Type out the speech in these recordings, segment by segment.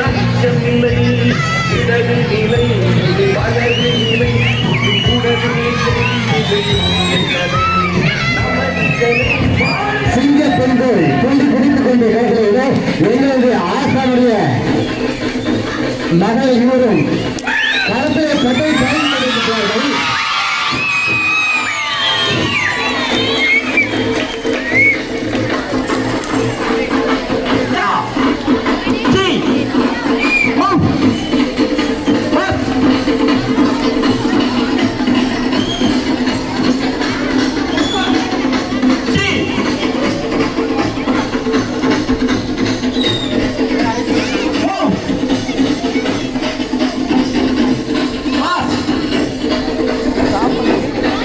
அச்சமில்லை இடது நிலை வலது நிலை உடது சிங்க பெண்கள் கொண்டு பிடித்துக் கொண்டு கேட்கிறோம். எங்களுடைய ஆசானுடைய மகள் இருவரும் களத்திலே கட்டை பயன்படுத்துகிறார்கள்.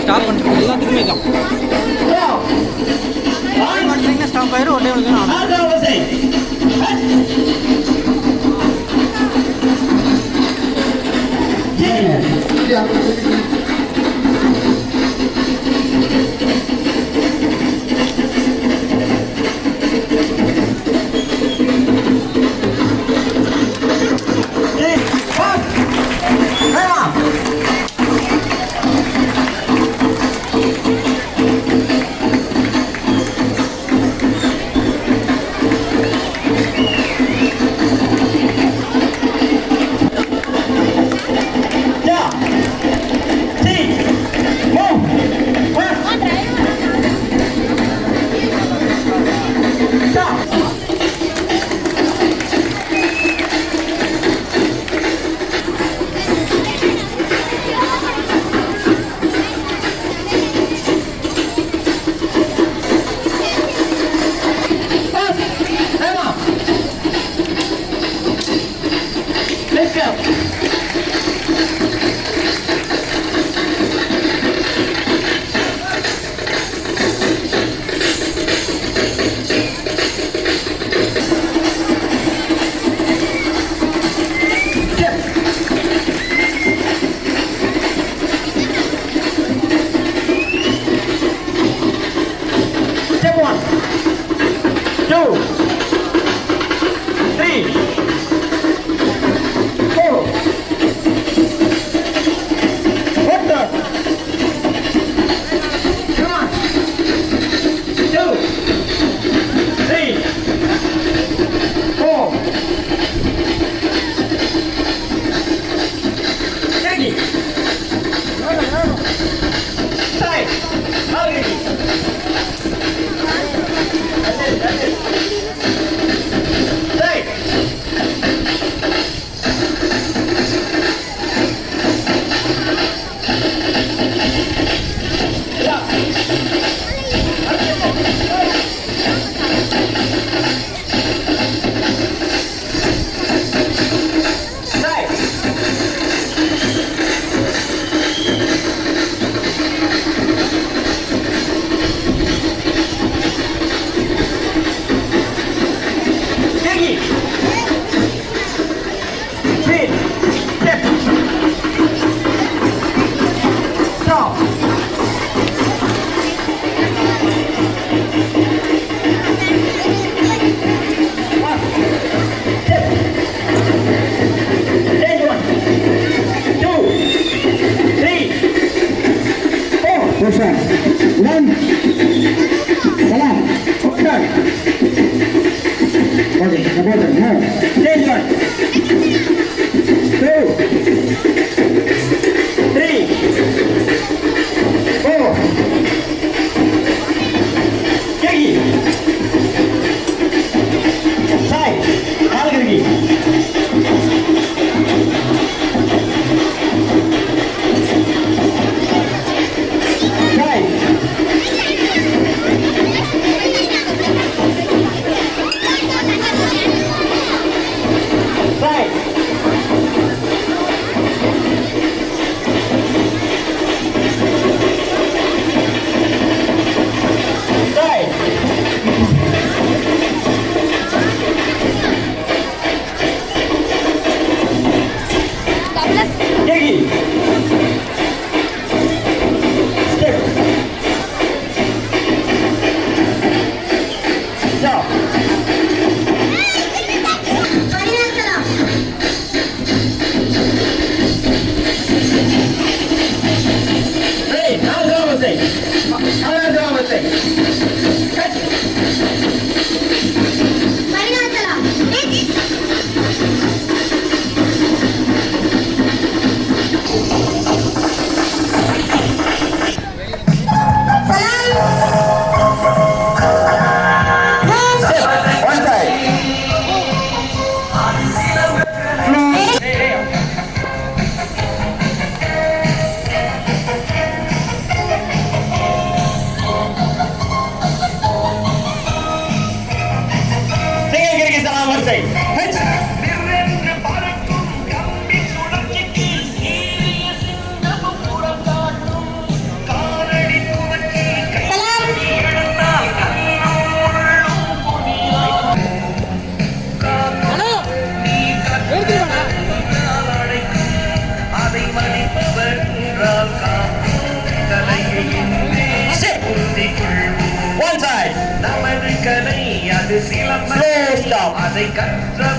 ஸ்டாப் பண்ணுறது எல்லாத்துக்குமே தான் பண்ணுறீங்கன்னா ஸ்டாப் ஆயிரும் உடனே வந்து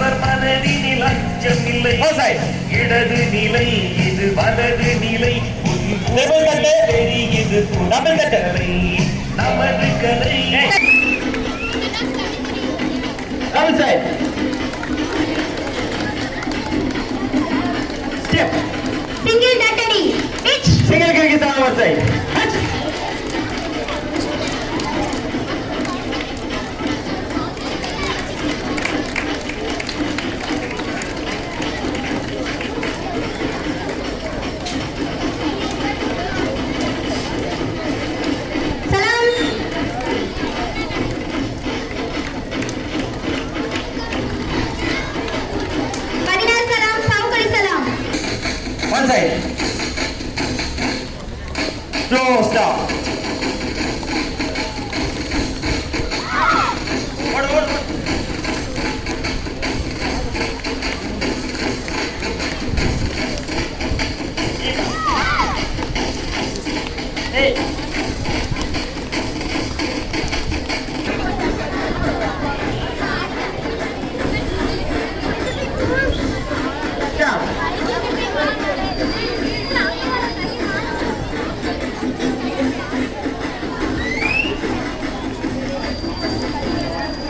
அவர் மனதினில் அச்சமில்லை இடது நிலை இது வலது நிலை தெரியுது கலை நமது கலை Single Datani. Pitch. Single cricket our side. Salam. Padina salam. Saukari salam. One side. Slow stop.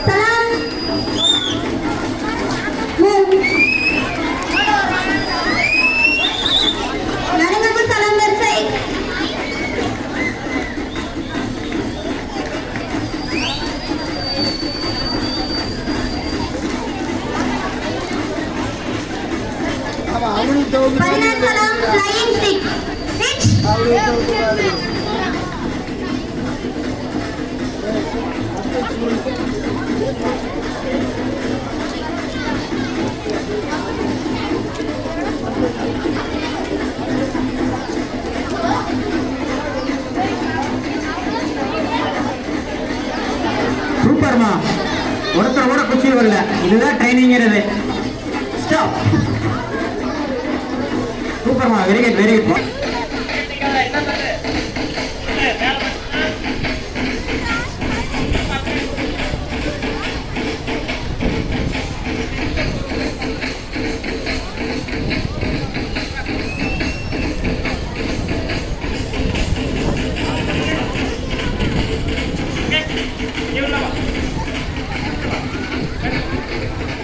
Salam. Move. Naringaku salam bersai. Padina salam. Flying stick. Pitch. சூப்பர்மா ஒருத்தர் கூட குச்சி வரல இதுதான் ட்ரைனிங்கிறது ஸ்டாப் சூப்பர்மா very good very good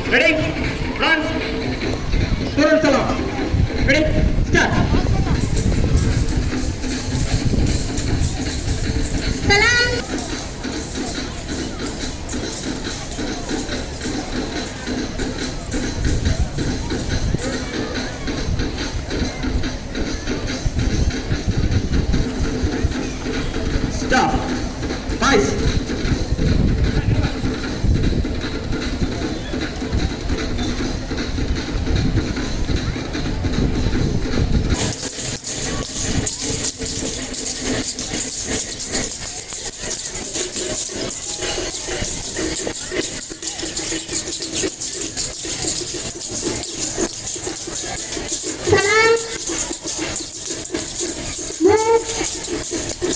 Ready? Run. Turn salam. Ready? Start. Salam. Stop. Nice. Salam. Move.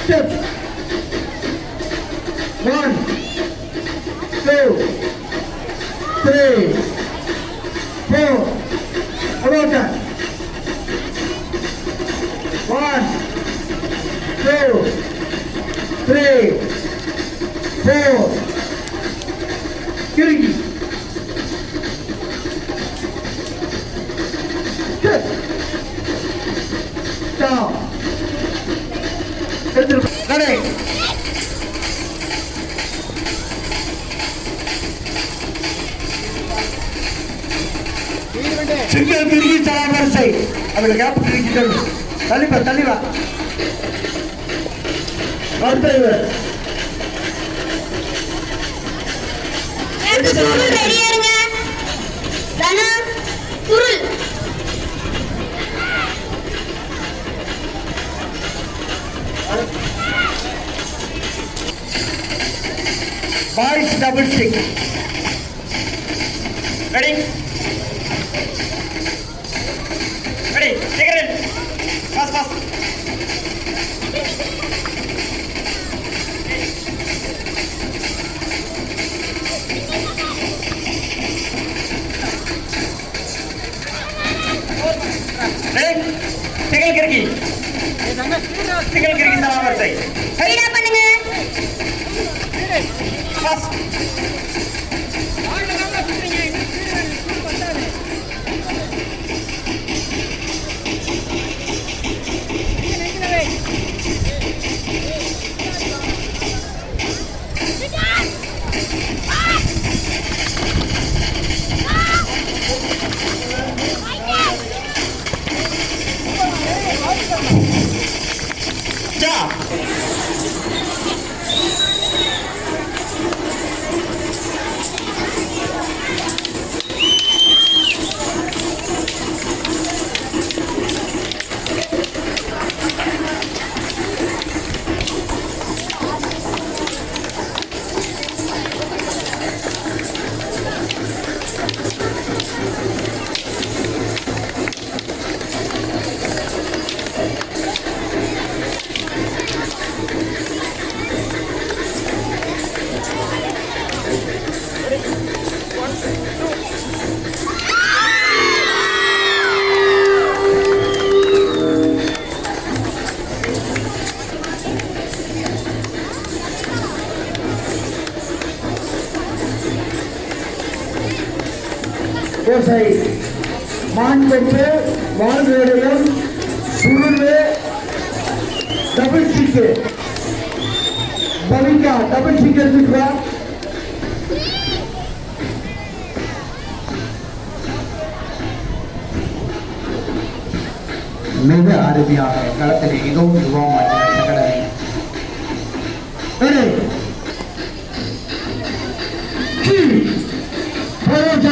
Step. 1, 2, 3, 4. About that. 1, 2, 3, 4. Kirigi. Step. Stop. Ready. Single திருகி சலாம் வரிசை அவளை கேப் திருக்கிட்டல் தள்ளிப்பா தள்ளிவா சுருள் ரெடியா இருங்க. தனா சுருள். Boys double stick ready single கிறுக்கி சிங்கிள் கிறுக்கி சலாம் வரிசை ஸ்பீடா பண்ணுங்க. ஃபர்ஸ்ட் ஸ்டாப் ஓசை மாண்பெற்று வாழ்வேடையும் சுருளு டபுள் சிக்கு பவிகா டபுள் சிக்கு எடுத்துக்குவா. மிக அருமையாக களத்தில் மிகவும் உருவமாக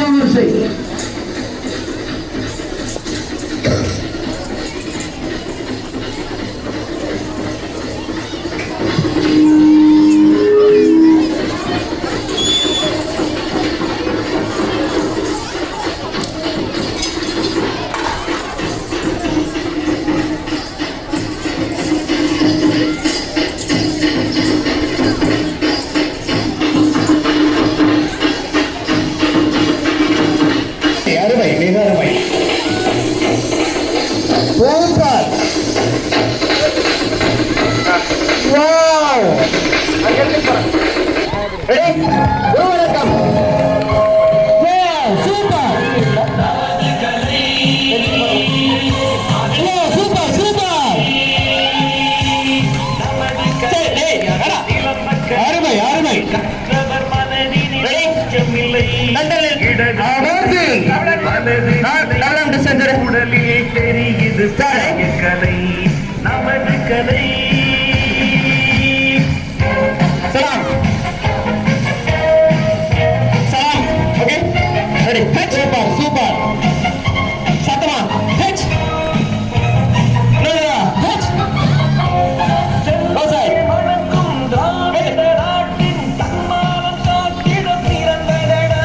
வரிசை அருமை மிக அருமை சூப்பர் வாவ் ரெடி வணக்கம் சூப்பர் சூப்பர் சூப்பர் அருமை அருமை உடலிலே தெரியுது கலை நமது கலை சலாம் சலாம் ஓகே ரெடி சூப்பர் சூப்பர் சத்தமா ஹெச் நோயா ஹெச் ஓசை மணக்கும் திராவிட நாட்டின் தன்மானம் காத்திடம் பிறந்ததடா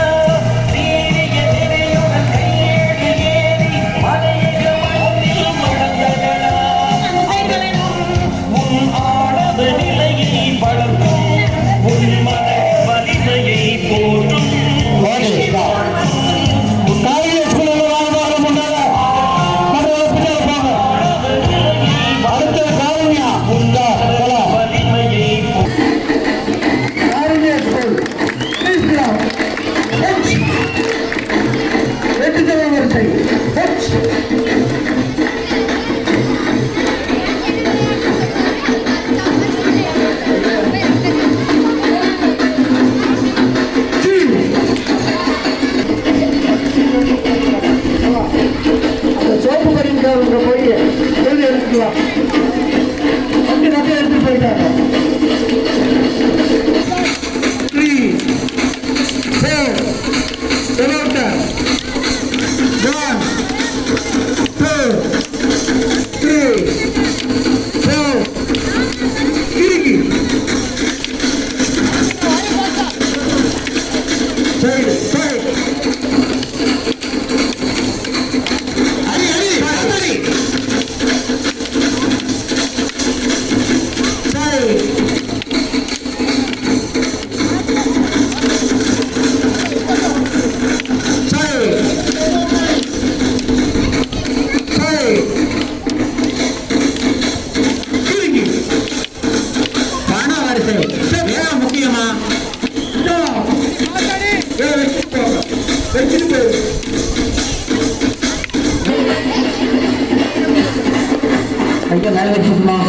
சீரிய திரையுடன் கையேடு ஏறி மலையக மண்ணில் மணந்ததடா உன் ஆடவ நிலையை வளர்க்கும் உன் மன வலிமையை போற்றும் காலேஜ் ஸ்கூல்ல வாங்க முன்னால மற்றவங்க பின்னால போங்க அடுத்த காரணியா உண்டா போலாம் வலிமையை காரணியா ஸ்கூல் ப்ளீஸ் கிராம் ஹெச் எட்டு தடவை வரிசை ஹெச் அந்த சோப்பு படிக்கிறவங்க போய் எழுதி எடுத்துக்கலாம் அப்படி நிறைய எடுத்து போயிட்டாங்க 3 4 Toyota 1 2 3 4 Kiriki side side Hari hari கையை மேலே வச்சுக்கணும்.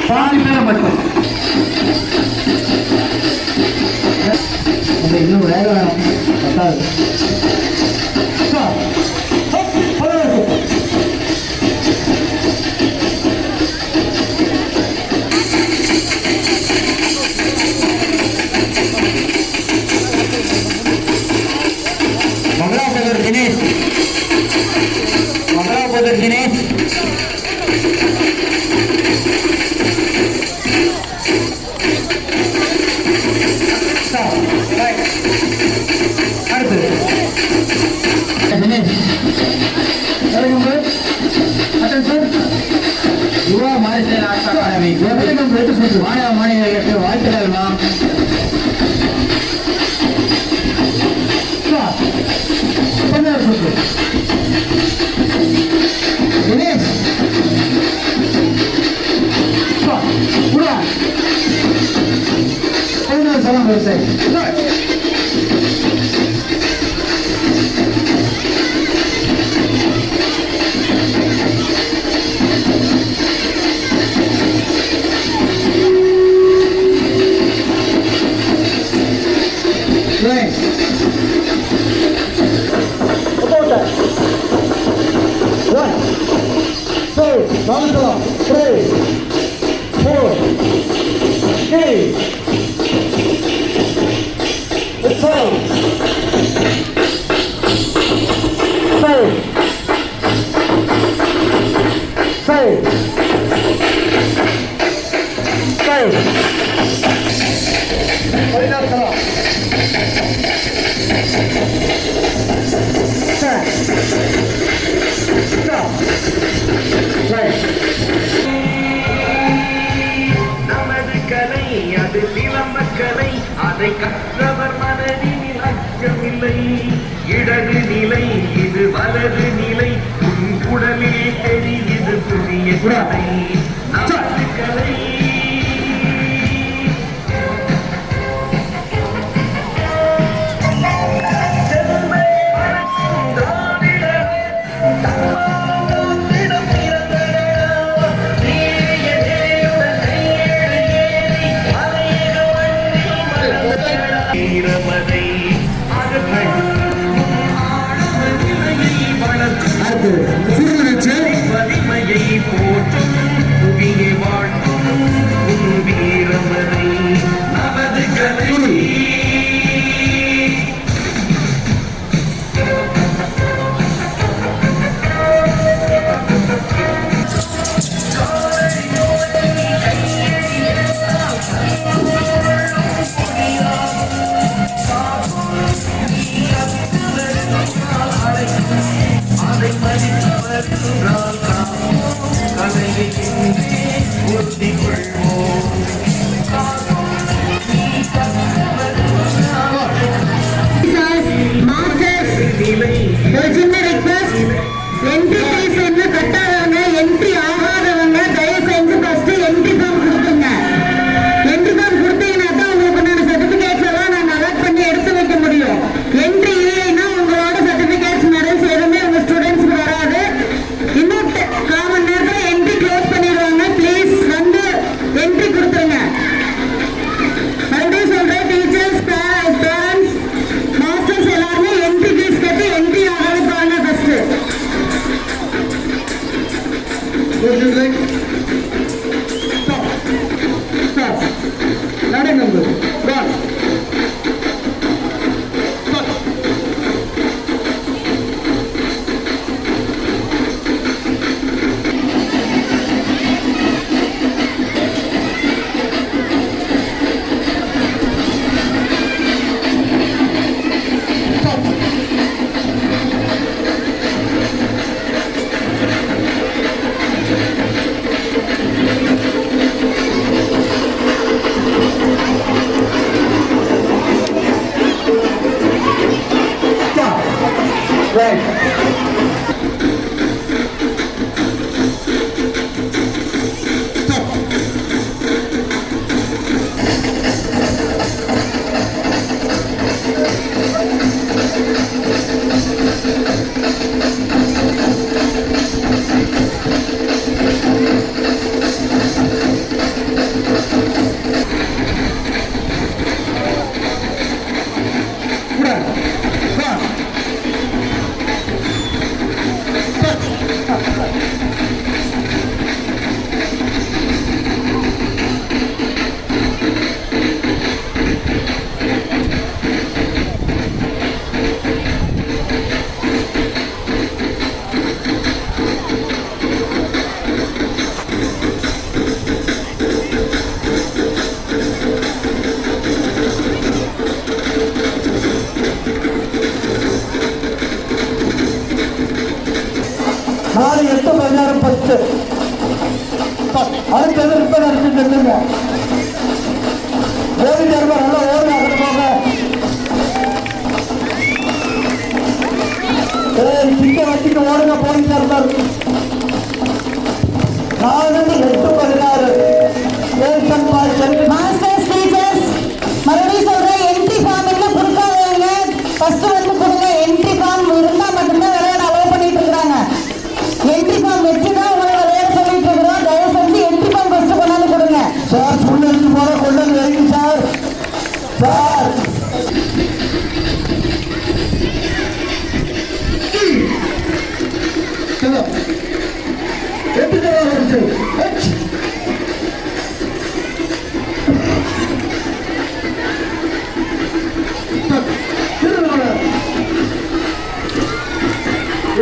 சைடு மட்டும் இன்னும் வேக பத்தாது. மங்களாபுதர் தினேஷ் யுவா மாநில அகாடமி மாநில மாநிலங்களுக்கு வாழ்த்துக்கலாம். தினேஷ் சலாம் விவசாயி நமது கலை அது சிலம்பக்கலை, அதை கற்றவர் மனதில் அச்சமில்லை. இடது நிலை இது வலது நிலை, உன் உடலில் தெரியுது புதிய கலை. நமது கலை செம்மை பறக்கும் திராவிடரே. பார்த்து சுருள் வச்சு வலிமையை போற்றும் புவியை வாழ்த்தும் உன் வீரமனை நமது கலை அதை மதித்து வருகிறால் கலையை ஊர்த்தி கொள்வோம் மாஸ்டர்ஸ் ஒரு சின்ன ரிக்வெஸ்ட் என்ட்ரி ஃபீஸ் வந்து கட்டாதவங்க என்ட்ரி ஆகாதவங்க தயவு செஞ்சு ஃபர்ஸ்ட் என்ட்ரி ஃபார்ம் கொடுத்துங்க. என்ட்ரி ஃபார்ம் கொடுத்தீங்கன்னா தான் உங்களுக்கு நான் சர்டிபிகேட்ஸ் எல்லாம் நாங்கள் அலாட் பண்ணி எடுத்து வைக்க முடியும். என்ட்ரி இல்லைன்னா உங்களோட சர்டிபிகேட்ஸ் மெடல்ஸ் எதுவுமே உங்க ஸ்டூடெண்ட்ஸ்க்கு வராது. இன்னும் காமன் நேரத்தில் என்ட்ரி க்ளோஸ் பண்ணிடுவாங்க. ப்ளீஸ் வந்து என்ட்ரி கொடுத்துருங்க. மறுபடியும் சொல்றேன், டீச்சர்ஸ் பேரண்ட்ஸ் மாஸ்டர்ஸ் எல்லாருமே என்ட்ரி ஃபீஸ் கட்டி என்ட்ரி ஆகாது பாருங்க ஃபர்ஸ்ட். நடை நம்பர் நாலு 8-16 ஃபர்ஸ்ட் அடுத்தது ரிப்பேர் அடிச்சு நில்லுங்க. ஓடி தருமா நல்லா ஓடி அகட்டு போங்க. சிக்க வச்சுட்டு ஓடுங்க போலீஸ் இருந்தார். 4-8-16 மாஸ்டர்ஸ் டீச்சர்ஸ் மறுபடியும் சொல்றேன், என்ட்ரி ஃபார்ம் இன்னும் கொடுக்காதவங்க ஃபர்ஸ்ட் வந்து கொடுங்க. என்ட்ரி ஃபார்ம் இருந்தா மட்டும்தான் விளையாட அலோவ் பண்ணிட்டு இருக்காங்க. என்ட்ரி ஃபார்ம் வச்சுதான் உங்களை விளையாட சொல்லிட்டு இருக்கிறோம். தயவு செஞ்சு என்ட்ரி ஃபார்ம் ஃபர்ஸ்ட் கொண்டாந்து கொடுங்க. சார் புள்ள எடுத்து போற கொண்டு வந்து வைங்க சார். சார் எப்படி வருது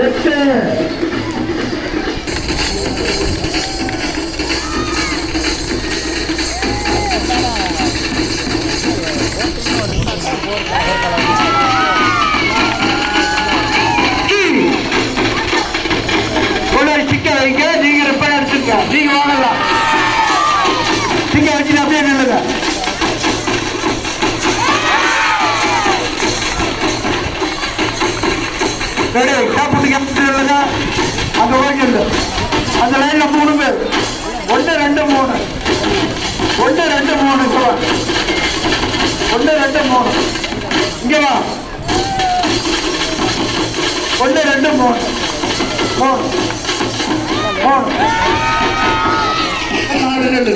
எட்டு சிக்க வைங்க. நீங்க ரிப்பேர் அடிச்சிருக்க நீங்க வாங்கலாம். சிக்க வச்சுட்டு அப்படியே நில்லுங்க. சாப்பிட்டு அந்த ஓகே அந்த லைன்ல 3 பேர் 1 2 3 1 2 3 1 2 3 இங்க வா 1 2 3 4 2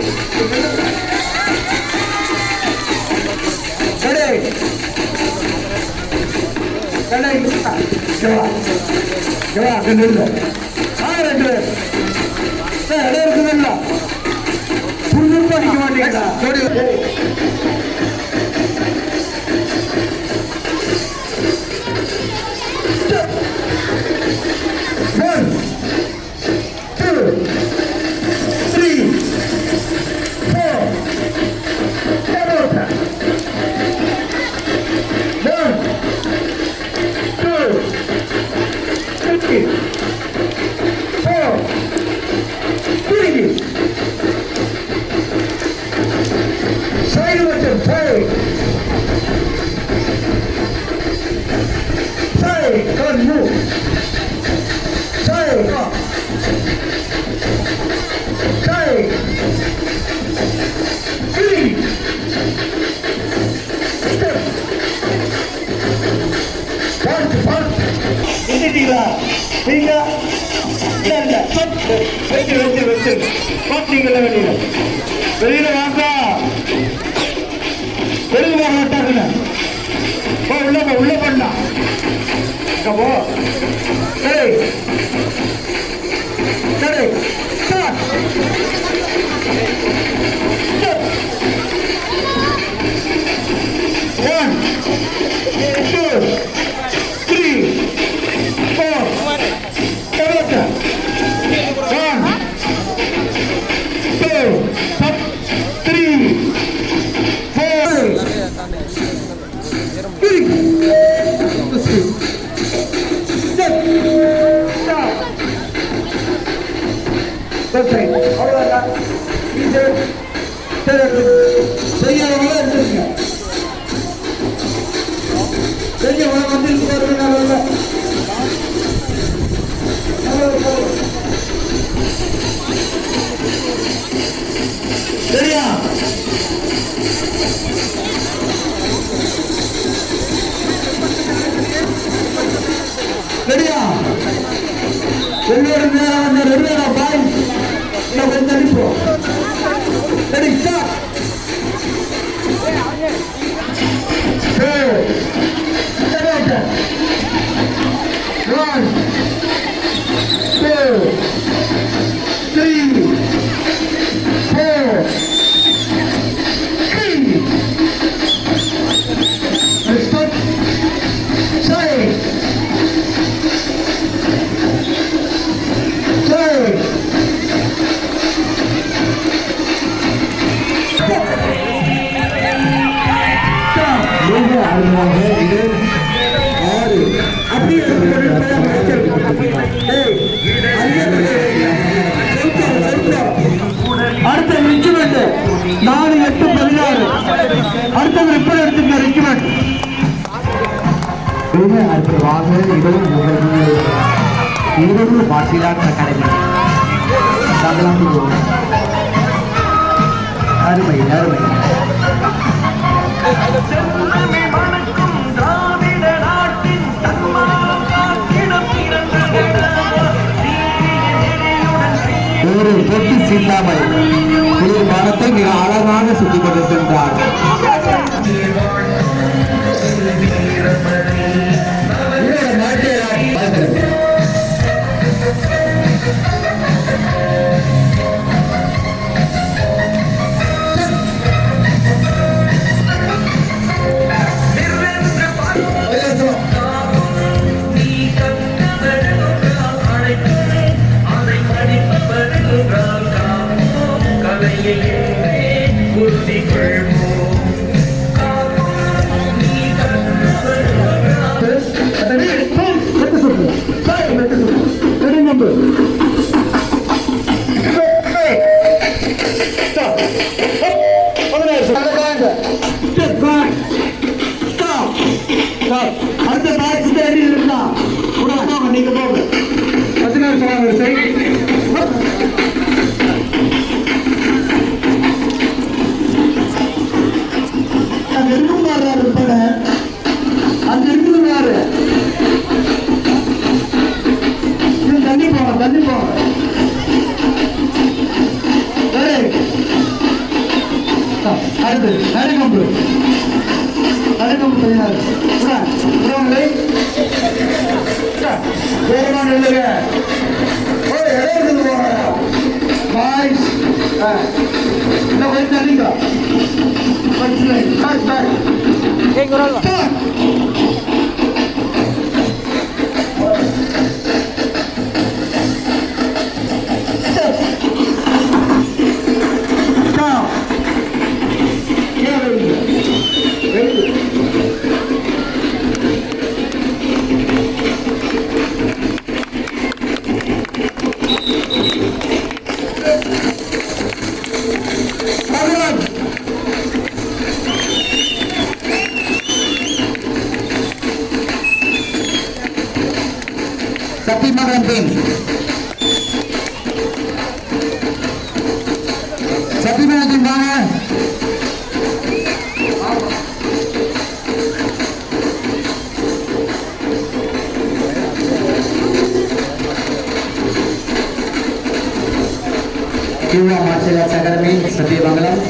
ரெண்டு பேர் இடம் இருக்குதுல்ல புரிஞ்சு அடிக்க மாட்டீங்களா? வெளியில வாங்க, வெளியில வாங்க மாட்டாங்க. உள்ள பண்ணா போ. சரி சரி One, two, three, four. அவ்வளவுதான். செய்யறவங்க எடுத்துருங்க. செய்யவங்க வந்து பாருங்க. சரியா? சரியா? ரெண்டு நேரம் ரெண்டு நேரம் பாய் கொஞ்சம் அனுப்போம். சரி start. One, two, three, four, stop. Side. Side. அடுத்த ரிக்மெண்ட் 4-8-16. அடுத்த ரிப்பன் எடுத்துங்க ரிக்மெண்ட். அடுத்ததாக ஈரோடு மார்ஷியல் ஆர்ட்ஸ் அகாடமி அருமை அருமை. ஒரு பொட்டி சிந்தாமல் குளிர்பானத்தை மிக அழகாக சுத்திக் கொண்டிருக்கின்றார். அடுத்த பேட்ச் தேடி இருந்தா போங்க, நீங்க போங்க. 16 வரிசை. அங்க இருக்கும் பாரு பட, அங்க இருக்குது பாரு. தண்ணி போங்க, தண்ணி போங்க. அடுத்து நடுக்கம்பு, நடுக்கம்பு தயார். வேகமா நில்லுங்க. ஒரு இடம் போங்க பாய்ஸ். இன்னும் கொஞ்சம் தள்ளிக்கோ. Back back. Sathyamangalam team Sathyamangalam team வாங்க. Yuva martial arts academy Sathyamangalam.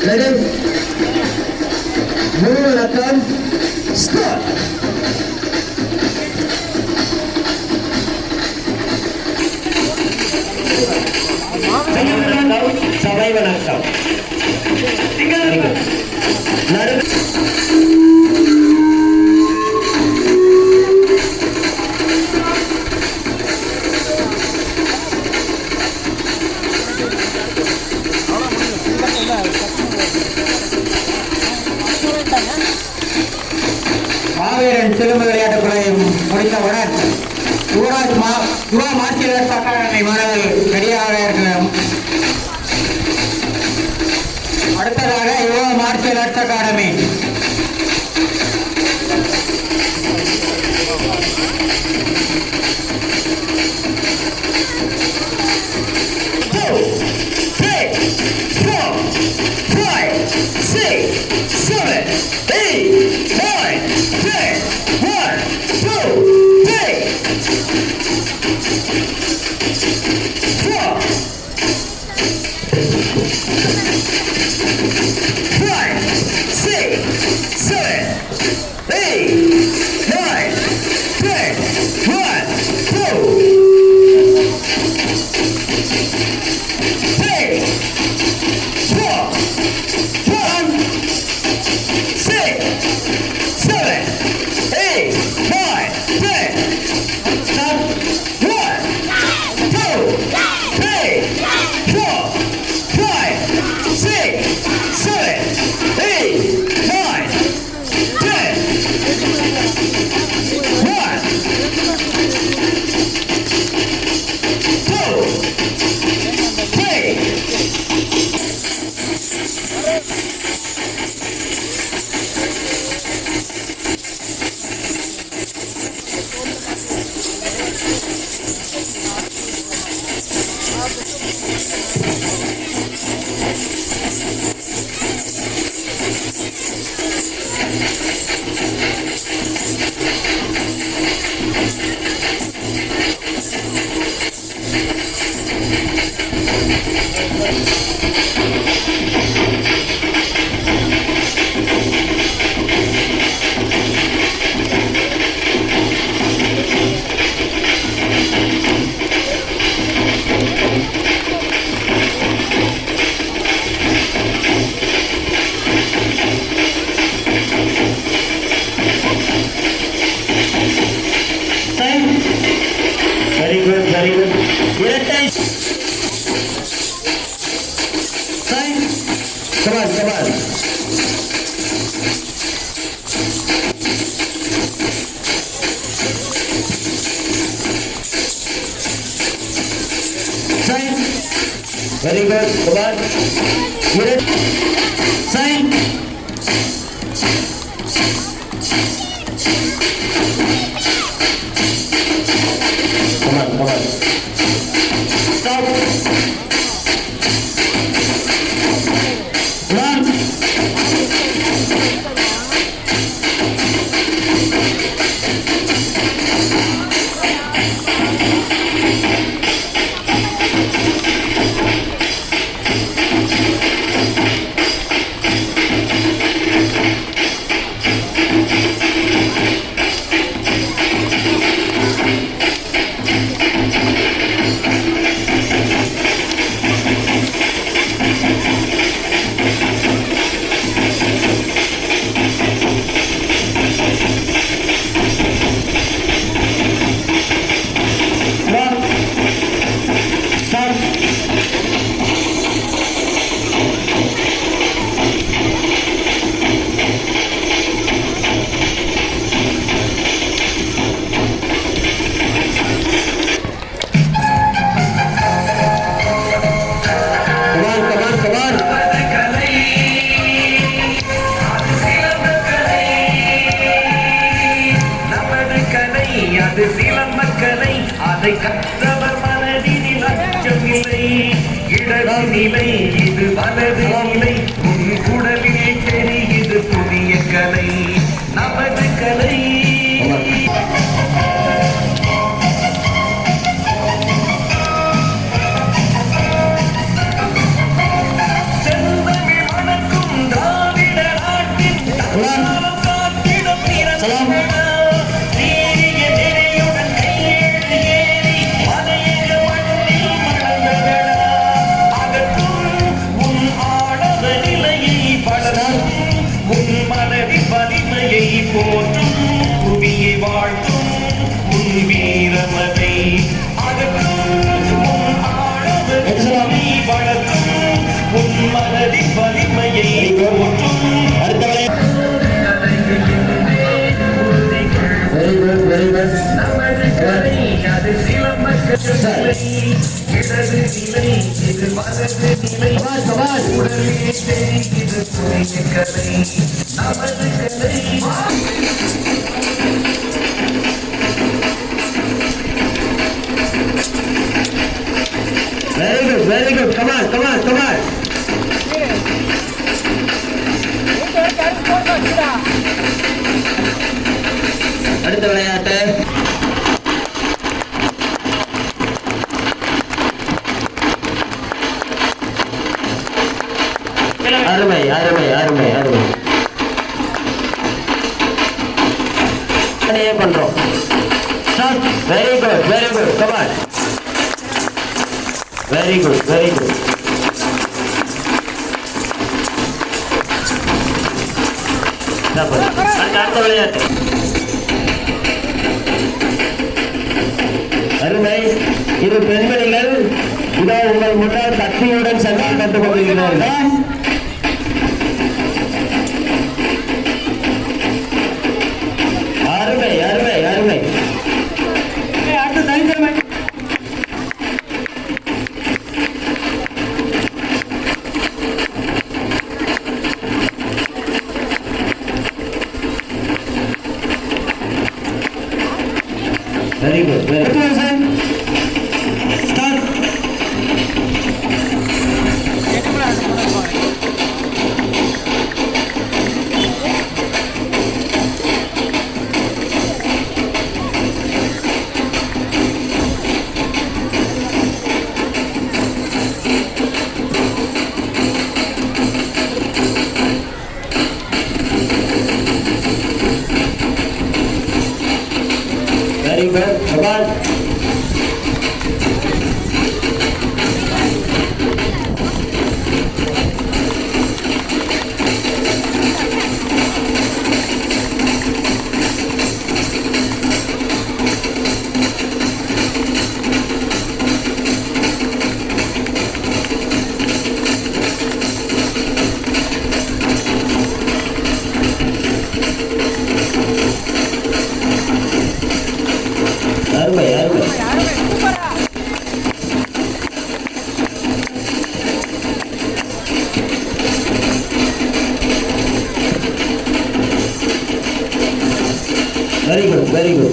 Ready? Move akan start. Survival action. Tinggal. மாவீரன் சிலம்பு விளையாட்டுக் குழுவையும் முடித்தவுடன் யுவா மார்ஷியல் ஆர்ட்ஸ் அகாடமி மாணவர்கள் ரெடியாக இருக்கிறோம். அடுத்ததாக Yuva martial arts academy Six, very good. இரட்டை sign. Come on, come on. Sign. Very good. Come on. Sign. Come on, come on. Stop. Run. அது சிலம்பக்கலை அதை கற்றவர் மனதினில் அச்சமில்லை இடது நிலை இது வலது நிலை உன் குடலில் தெரியுது புதிய கலை நமது கலை செந்தமிழ் வணக்கும் திராவிட நாட்டின் காத்திடம் பிறந்த போற்றும் புவியை வாழ்த்தும் உன் வீரமதை அகற்றும் உன் ஆழவனை வளர்க்கும் உன் மனதின் வலிமையை போற்றும் நமது கலை அது சிலம்பக்கலை இடது நிலை இது வலது நிலை உடலில் தெரிகிறது புதிய கலை நமது கலை Very good. Come on, come on, come on. அடுத்த விளையாட்டு அருமை அருமை அருமை அருமை பண்றோம் very good very good come on very good very good அடுத்த விளையாட்டு அருமை இது பெண்மணிகள் இதோ உங்கள் முன்னால் கத்தியுடன் சண்டை கற்றுக் கொண்டிருக்கிறார்கள் அருமை அருமை அருமை அடுத்த சனிக்கிழமை very good very good start very good come on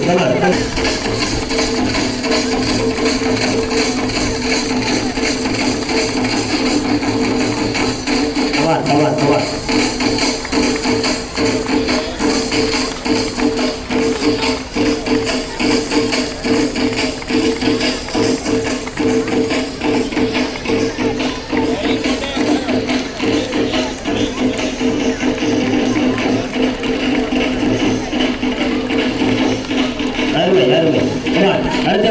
Come on. அருமை. அடுத்த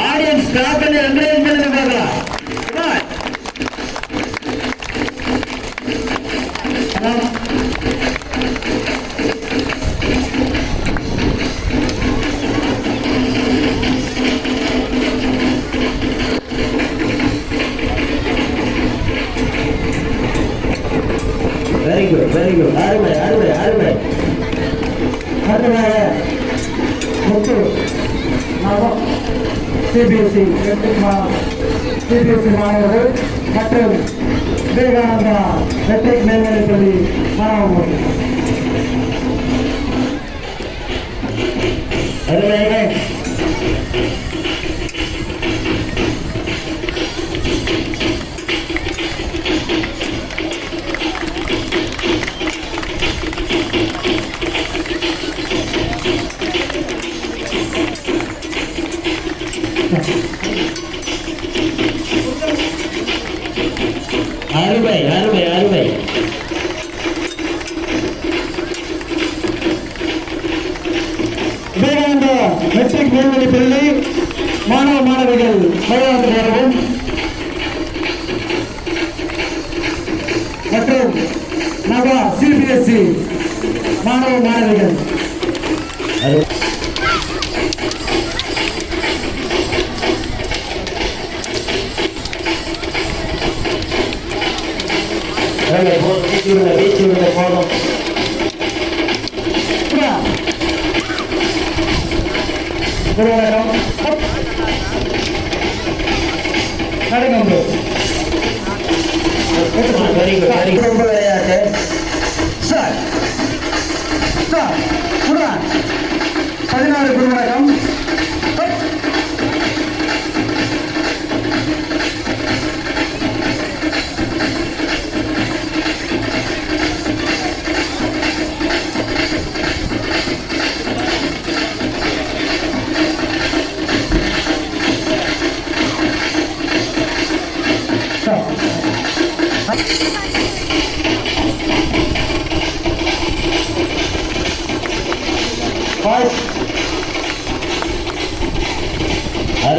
ஆடியன்ஸ் ஸ்டாப் பண்ணி என்கரேஜ் பண்ணுங்க பார்க்கலாம். வெரி குட் அருமை. அடுத்ததாக முத்து சிபிஎஸ்இ மாணவர்கள் மற்றும் விவேகானந்தா மெட்ரிக் மேல்நிலைப் பள்ளி மாணவர்கள். அருமை. விவேகானந்தா மெட்ரிக் மேல்நிலைப் பள்ளி மாணவர்கள் மைதானத்தில் மற்றும் நவா சிபிஎஸ்இ மாணவர்கள். போதும். விளையாட்டு சார் 16 குருவணக்கம்.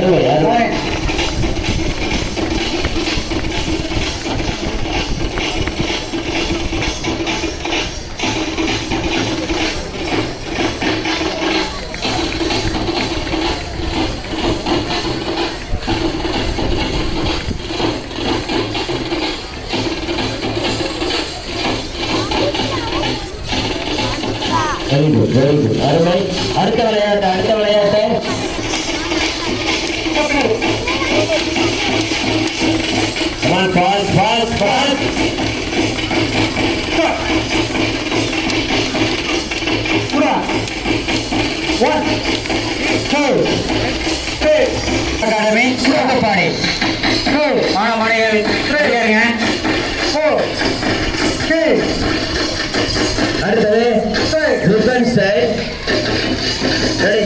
அருமை. வெரி குட் அருமை. அடுத்த விளையாட்டு பால். அகாடமி சுரங்கப்பாடி மாணவர்கள் அடுத்தது defence side. Ready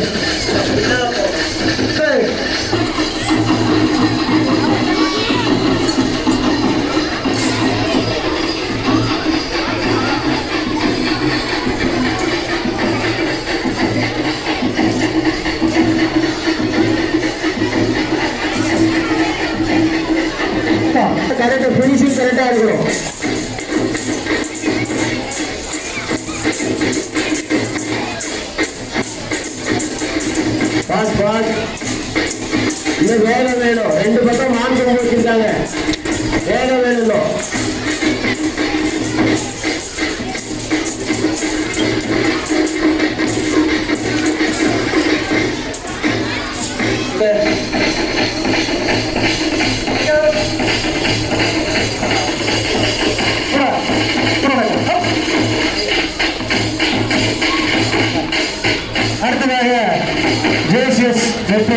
correct finishing கரெக்டா இருக்கணும். பாஸ் இன்னும் வேகம் வேணும். 2 பக்கம் மான்கள் வச்சிருக்காங்க. வேகம் வேணும்.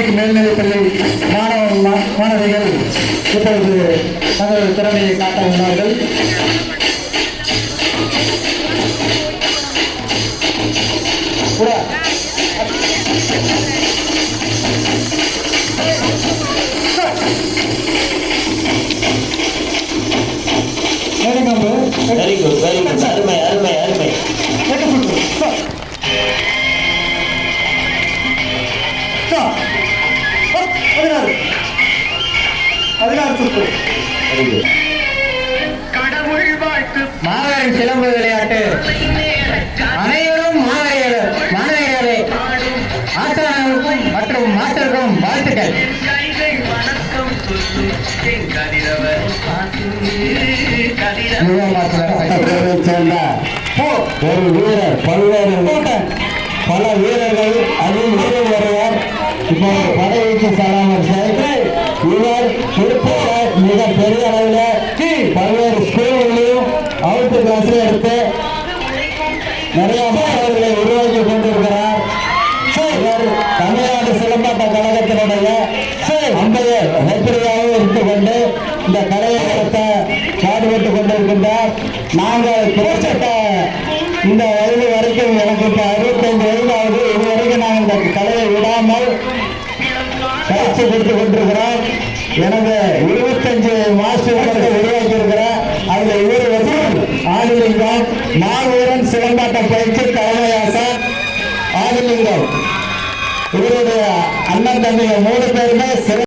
அரசு மேல்நிலைப்பள்ளி மாணவிகள் இப்பொழுது தங்கள் திறமையை காட்ட உள்ளார்கள். வெரி குட் அருமை அருமை அருமை. 16 சுற்று. கடவுள் வாழ்த்து மாணவரின் சிலம்பு விளையாட்டு அனைவரும் மாணவியரே ஆசானுக்கும் மற்றும் மாஸ்டருக்கும் வாழ்த்துக்கள். கைகள் வணக்கம் சொல்லு என் கதிரவர் யுவ மாஸ்டர் சேர்ந்த ஒரு வீரர் பல வீரர்கள் அதில் வீரர் வருவார். இப்போ படையீட்டு சாராமர் சார் இவர் குறிப்பிட்ட மிக பெரிய அளவில் பல்வேறு ஸ்கூல்களையும் அவுட் கிளாஸ்ல எடுத்து நிறைய மாணவர்களை உருவாக்கி கொண்டிருக்கிறார். இவர் தமிழ்நாடு சிலம்பாட்ட கழகத்தினுடைய அம்பையர் நெற்றியாக இருந்து கொண்டு இந்த கலையை நடத்த பாடுபட்டுக் கொண்டிருக்கின்றார். நாங்கள் புறச்சட்ட இந்த வயது வரைக்கும் எனக்கு இப்போ 65 வயதாகுது. இது வரைக்கும் நான் இந்த கலையை விடாமல் பயிற்சி கொடுத்து கொண்டிருக்கிறோம். எனக்கு 25 மாஸ்டர்களை உருவாக்கி இருக்கிறேன். அதுல 20 வருஷம் ஆதிலிங்கம் மாவீரன் சிலம்பாட்ட பயிற்சி தலைமையாசன் ஆதிலிங்கம். இவருடைய அண்ணன் தம்பிங்க 3 பேருமே சிறந்த